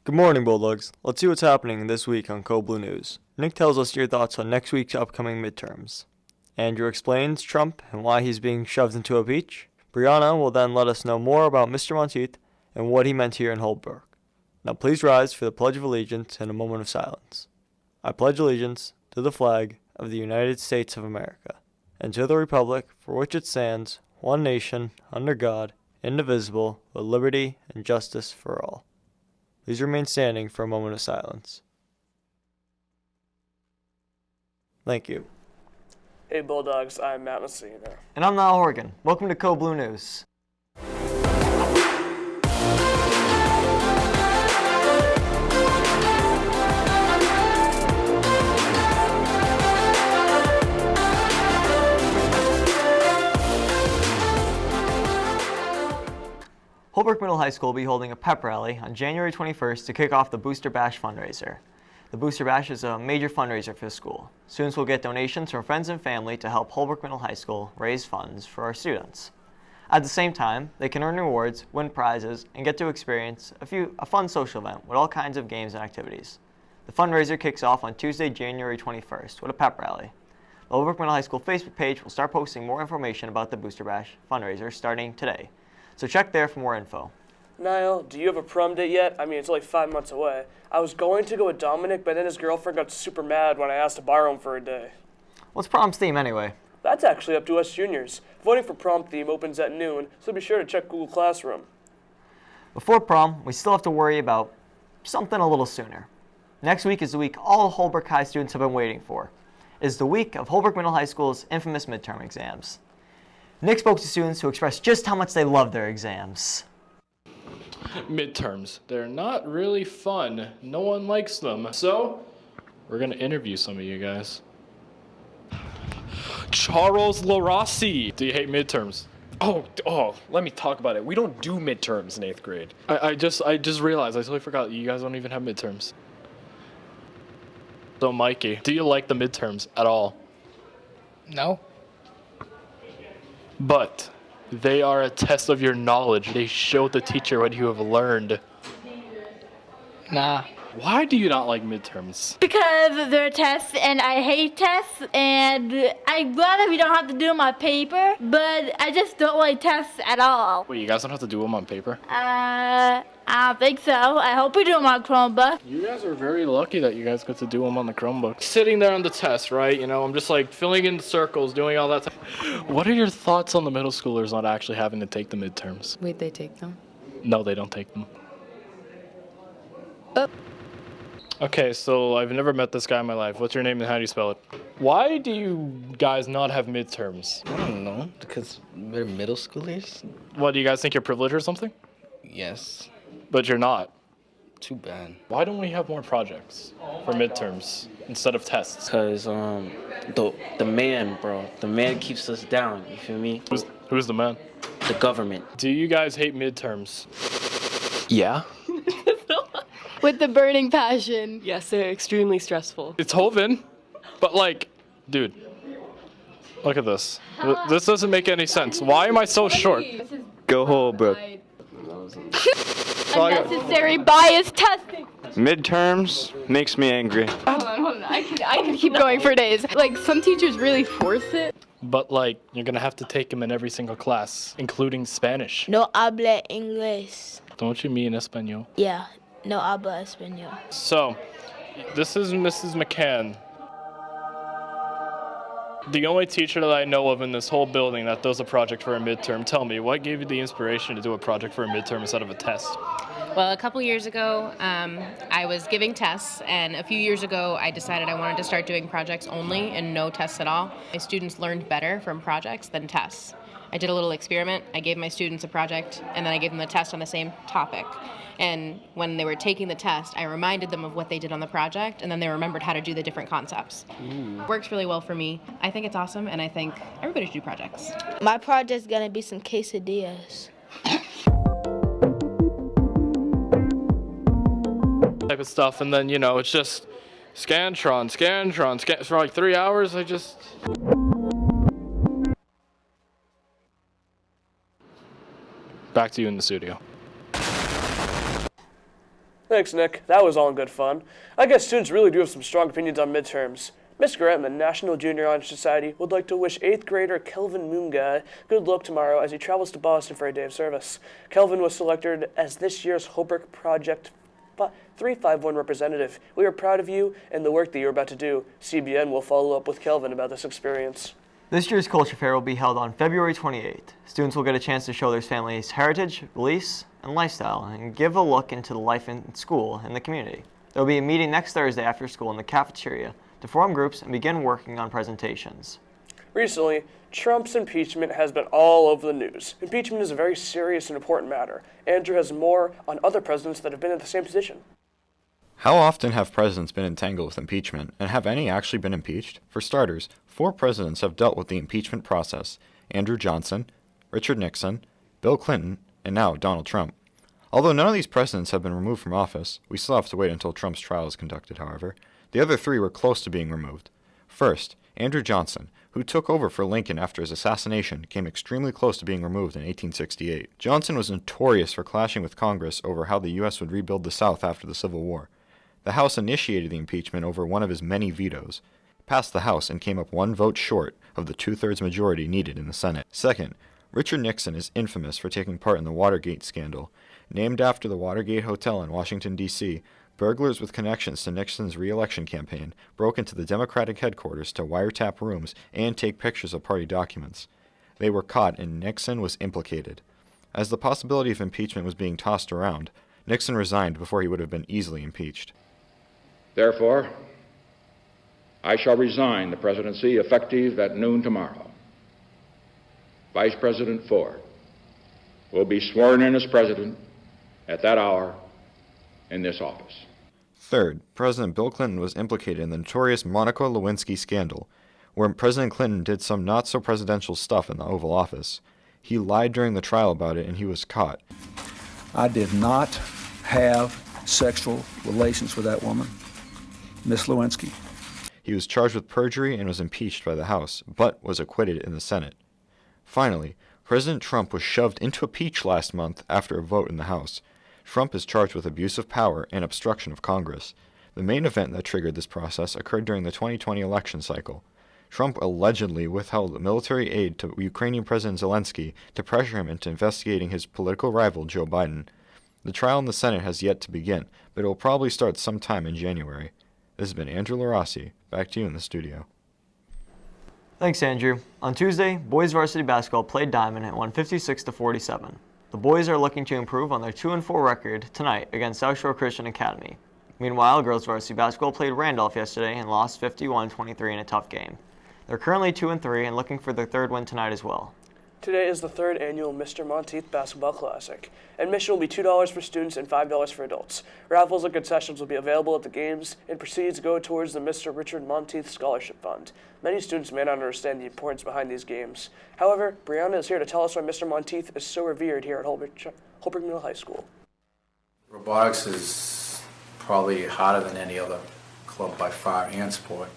Good morning, Bulldogs. Let's see what's happening this week on Code Blue News. Nick tells us your thoughts on next week's upcoming midterms. Andrew explains Trump and why he's being shoved into a beach. Brianna will then let us know more about Mr. Monteith and what he meant here in Holbrook. Now please rise for the Pledge of Allegiance and a moment of silence. I pledge allegiance to the flag of the United States of America and to the republic for which it stands, one nation, under God, indivisible, with liberty and justice for all. Please remain standing for a moment of silence. Thank you. Hey Bulldogs, I'm Matt Messina. And I'm Niall Horgan. Welcome to Code Blue News. Holbrook Middle High School will be holding a pep rally on January 21st to kick off the Booster Bash fundraiser. The Booster Bash is a major fundraiser for the school. Students will get donations from friends and family to help Holbrook Middle High School raise funds for our students. At the same time, they can earn rewards, win prizes, and get to experience a fun social event with all kinds of games and activities. The fundraiser kicks off on Tuesday, January 21st with a pep rally. The Holbrook Middle High School Facebook page will start posting more information about the Booster Bash fundraiser starting today. So check there for more info. Niall, do you have a prom date yet? I mean, it's only 5 months away. I was going to go with Dominic, but then his girlfriend got super mad when I asked to borrow him for a day. What's prom's theme anyway? That's actually up to us juniors. Voting for prom theme opens at noon, so be sure to check Google Classroom. Before prom, we still have to worry about something a little sooner. Next week is the week all Holbrook High students have been waiting for. It is the week of Holbrook Middle High School's infamous midterm exams. Nick spoke to students who expressed just how much they love their exams. Midterms. They're not really fun. No one likes them. So, we're going to interview some of you guys. Charles LaRossi. Do you hate midterms? Oh, let me talk about it. We don't do midterms in 8th grade. I just realized. I totally forgot. You guys don't even have midterms. So, Mikey, do you like the midterms at all? No. But they are a test of your knowledge. They show the teacher what you have learned. Nah. Why do you not like midterms? Because they're tests and I hate tests, and I'm glad that we don't have to do them on paper, but I just don't like tests at all. Wait, you guys don't have to do them on paper? I don't think so. I hope we do them on Chromebook. You guys are very lucky that you guys get to do them on the Chromebook. Sitting there on the test, right? You know, I'm just like filling in the circles, doing all that. What are your thoughts on the middle schoolers not actually having to take the midterms? Wait, they take them? No, they don't take them. Oh. Okay, so I've never met this guy in my life. What's your name and how do you spell it? Why do you guys not have midterms? I don't know, because we're middle schoolers? What, do you guys think you're privileged or something? Yes. But you're not. Too bad. Why don't we have more projects for midterms instead of tests? Because the man keeps us down, you feel me? Who's the man? The government. Do you guys hate midterms? Yeah? With the burning passion. Yes, they're extremely stressful. It's Hovind, but like, dude, look at this. This doesn't make any sense. Why am I so short? Go Holbrook. Unnecessary bias testing. Midterms makes me angry. Hold on. I could keep going for days. Like, some teachers really force it. But like, you're gonna have to take them in every single class, including Spanish. No habla inglés. Don't you mean Espanol? Yeah, no habla español. So, this is Mrs. McCann. The only teacher that I know of in this whole building that does a project for a midterm. Tell me, what gave you the inspiration to do a project for a midterm instead of a test? Well, a couple years ago, I was giving tests, and a few years ago, I decided I wanted to start doing projects only and no tests at all. My students learned better from projects than tests. I did a little experiment. I gave my students a project, and then I gave them a test on the same topic. And when they were taking the test, I reminded them of what they did on the project, and then they remembered how to do the different concepts. Works really well for me. I think it's awesome, and I think everybody should do projects. My project's gonna be some quesadillas. Type of stuff, and then, you know, it's just Scantron, for like 3 hours. Back to you in the studio. Thanks, Nick. That was all in good fun. I guess students really do have some strong opinions on midterms. Miss Graham, the National Junior Honor Society, would like to wish 8th grader Kelvin Moonga good luck tomorrow as he travels to Boston for a day of service. Kelvin was selected as this year's Holbrook Project 351 representative. We are proud of you and the work that you're about to do. CBN will follow up with Kelvin about this experience. This year's Culture Fair will be held on February 28th. Students will get a chance to show their family's heritage, beliefs, and lifestyle, and give a look into the life in school and the community. There will be a meeting next Thursday after school in the cafeteria to form groups and begin working on presentations. Recently, Trump's impeachment has been all over the news. Impeachment is a very serious and important matter. Andrew has more on other presidents that have been in the same position. How often have presidents been entangled with impeachment, and have any actually been impeached? For starters, 4 presidents have dealt with the impeachment process: Andrew Johnson, Richard Nixon, Bill Clinton, and now Donald Trump. Although none of these presidents have been removed from office, we still have to wait until Trump's trial is conducted, however. The other 3 were close to being removed. First, Andrew Johnson, who took over for Lincoln after his assassination, came extremely close to being removed in 1868. Johnson was notorious for clashing with Congress over how the U.S. would rebuild the South after the Civil War. The House initiated the impeachment over one of his many vetoes, passed the House, and came up 1 vote short of the 2/3 majority needed in the Senate. Second, Richard Nixon is infamous for taking part in the Watergate scandal. Named after the Watergate Hotel in Washington, D.C., burglars with connections to Nixon's re-election campaign broke into the Democratic headquarters to wiretap rooms and take pictures of party documents. They were caught, and Nixon was implicated. As the possibility of impeachment was being tossed around, Nixon resigned before he would have been easily impeached. Therefore, I shall resign the presidency effective at noon tomorrow. Vice President Ford will be sworn in as president at that hour in this office. Third, President Bill Clinton was implicated in the notorious Monica Lewinsky scandal, where President Clinton did some not-so-presidential stuff in the Oval Office. He lied during the trial about it, and he was caught. I did not have sexual relations with that woman, Miss Lewinsky. He was charged with perjury and was impeached by the House, but was acquitted in the Senate. Finally, President Trump was shoved into a peach last month after a vote in the House. Trump is charged with abuse of power and obstruction of Congress. The main event that triggered this process occurred during the 2020 election cycle. Trump allegedly withheld military aid to Ukrainian President Zelensky to pressure him into investigating his political rival, Joe Biden. The trial in the Senate has yet to begin, but it will probably start sometime in January. This has been Andrew LaRossi. Back to you in the studio. Thanks, Andrew. On Tuesday, boys varsity basketball played Diamond and won 56-47. The boys are looking to improve on their 2-4 record tonight against South Shore Christian Academy. Meanwhile, girls varsity basketball played Randolph yesterday and lost 51-23 in a tough game. They're currently 2-3 and looking for their 3rd win tonight as well. Today is the 3rd annual Mr. Monteith Basketball Classic. Admission will be $2 for students and $5 for adults. Raffles and concessions will be available at the games, and proceeds go towards the Mr. Richard Monteith Scholarship Fund. Many students may not understand the importance behind these games. However, Brianna is here to tell us why Mr. Monteith is so revered here at Holbrook Middle High School. Robotics is probably harder than any other club by far and sport.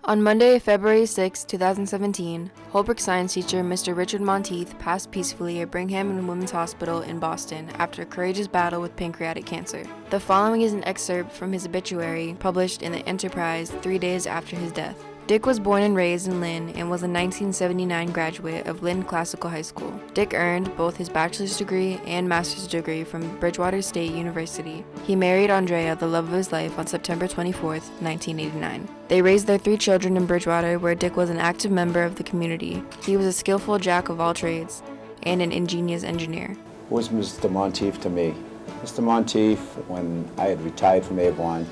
On Monday, February 6, 2017, Holbrook science teacher Mr. Richard Monteith passed peacefully at Brigham and Women's Hospital in Boston after a courageous battle with pancreatic cancer. The following is an excerpt from his obituary published in the Enterprise 3 days after his death. Dick was born and raised in Lynn and was a 1979 graduate of Lynn Classical High School. Dick earned both his bachelor's degree and master's degree from Bridgewater State University. He married Andrea, the love of his life, on September 24, 1989. They raised their 3 children in Bridgewater, where Dick was an active member of the community. He was a skillful jack of all trades and an ingenious engineer. Who was Mr. Monteith to me? Mr. Monteith, when I had retired from Avon,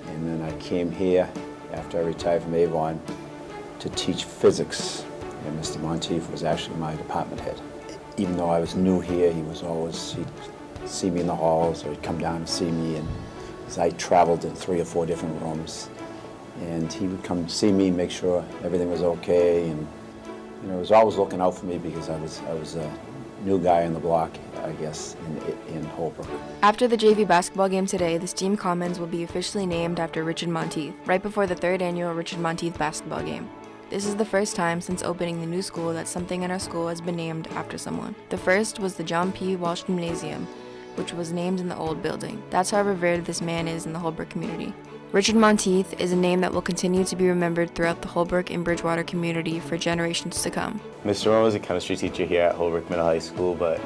and then I came here after I retired from Avon to teach physics. And Mr. Monteith was actually my department head. Even though I was new here, he'd see me in the halls, or he'd come down and see me, and as I traveled in 3 or 4 different rooms, and he would come see me, make sure everything was okay, and he was always looking out for me because I was a new guy on the block, I guess, in Holbrook. After the JV basketball game today, the STEAM Commons will be officially named after Richard Monteith, right before the 3rd annual Richard Monteith basketball game. This is the first time since opening the new school that something in our school has been named after someone. The first was the John P. Walsh Gymnasium. which was named in the old building. That's how revered this man is in the Holbrook community. Richard Monteith is a name that will continue to be remembered throughout the Holbrook and Bridgewater community for generations to come. Mr. Moore was a chemistry teacher here at Holbrook Middle High School, but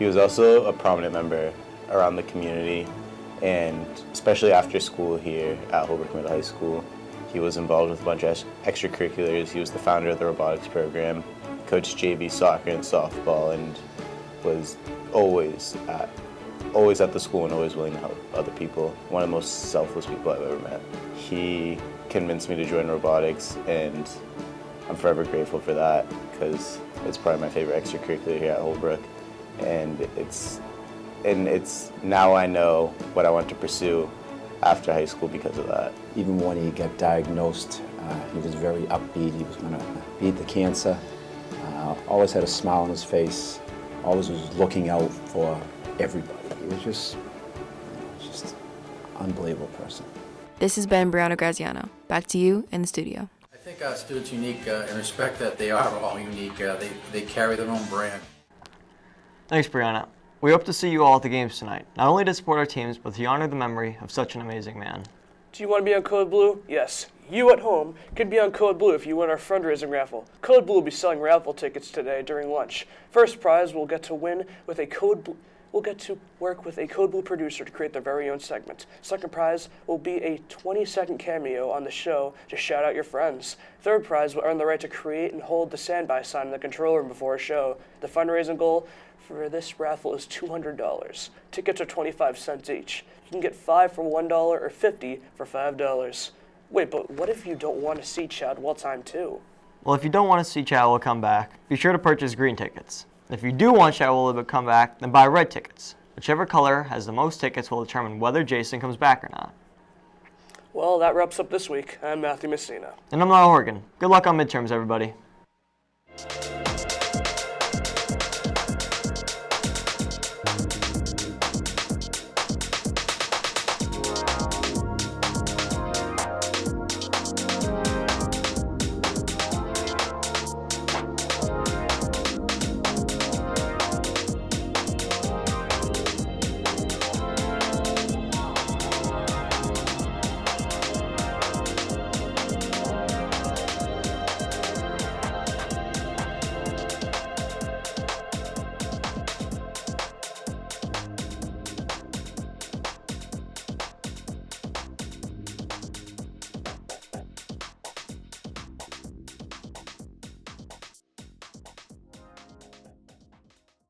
he was also a prominent member around the community, and especially after school here at Holbrook Middle High School. He was involved with a bunch of extracurriculars. He was the founder of the robotics program, coached JV soccer and softball, and was always at the school and always willing to help other people. One of the most selfless people I've ever met. He convinced me to join robotics, and I'm forever grateful for that because it's probably my favorite extracurricular here at Holbrook. And it's now I know what I want to pursue after high school because of that. Even when he got diagnosed, he was very upbeat. He was going to beat the cancer. Always had a smile on his face. Always was looking out for everybody. He was just unbelievable person. This has been Brianna Graziano. Back to you in the studio. I think our students are unique in respect that they are all unique. They carry their own brand. Thanks, Brianna. We hope to see you all at the games tonight, not only to support our teams, but to honor the memory of such an amazing man. Do you want to be on Code Blue? Yes. You at home could be on Code Blue if you win our fundraising raffle. Code Blue will be selling raffle tickets today during lunch. First prize will get to win with a Code Blue. We'll get to work with a Code Blue producer to create their very own segment. Second prize will be a 20-second cameo on the show to shout out your friends. Third prize will earn the right to create and hold the standby sign in the control room before a show. The fundraising goal for this raffle is $200. Tickets are 25 cents each. You can get 5 for $1 or 50 for $5. Wait, but what if you don't want to see Chad Welltime too? Well, if you don't want to see Chad Will come back, be sure to purchase green tickets. If you do want Chad Will to come back, then buy red tickets. Whichever color has the most tickets will determine whether Jason comes back or not. Well, that wraps up this week. I'm Matthew Messina. And I'm Niall Horgan. Good luck on midterms, everybody.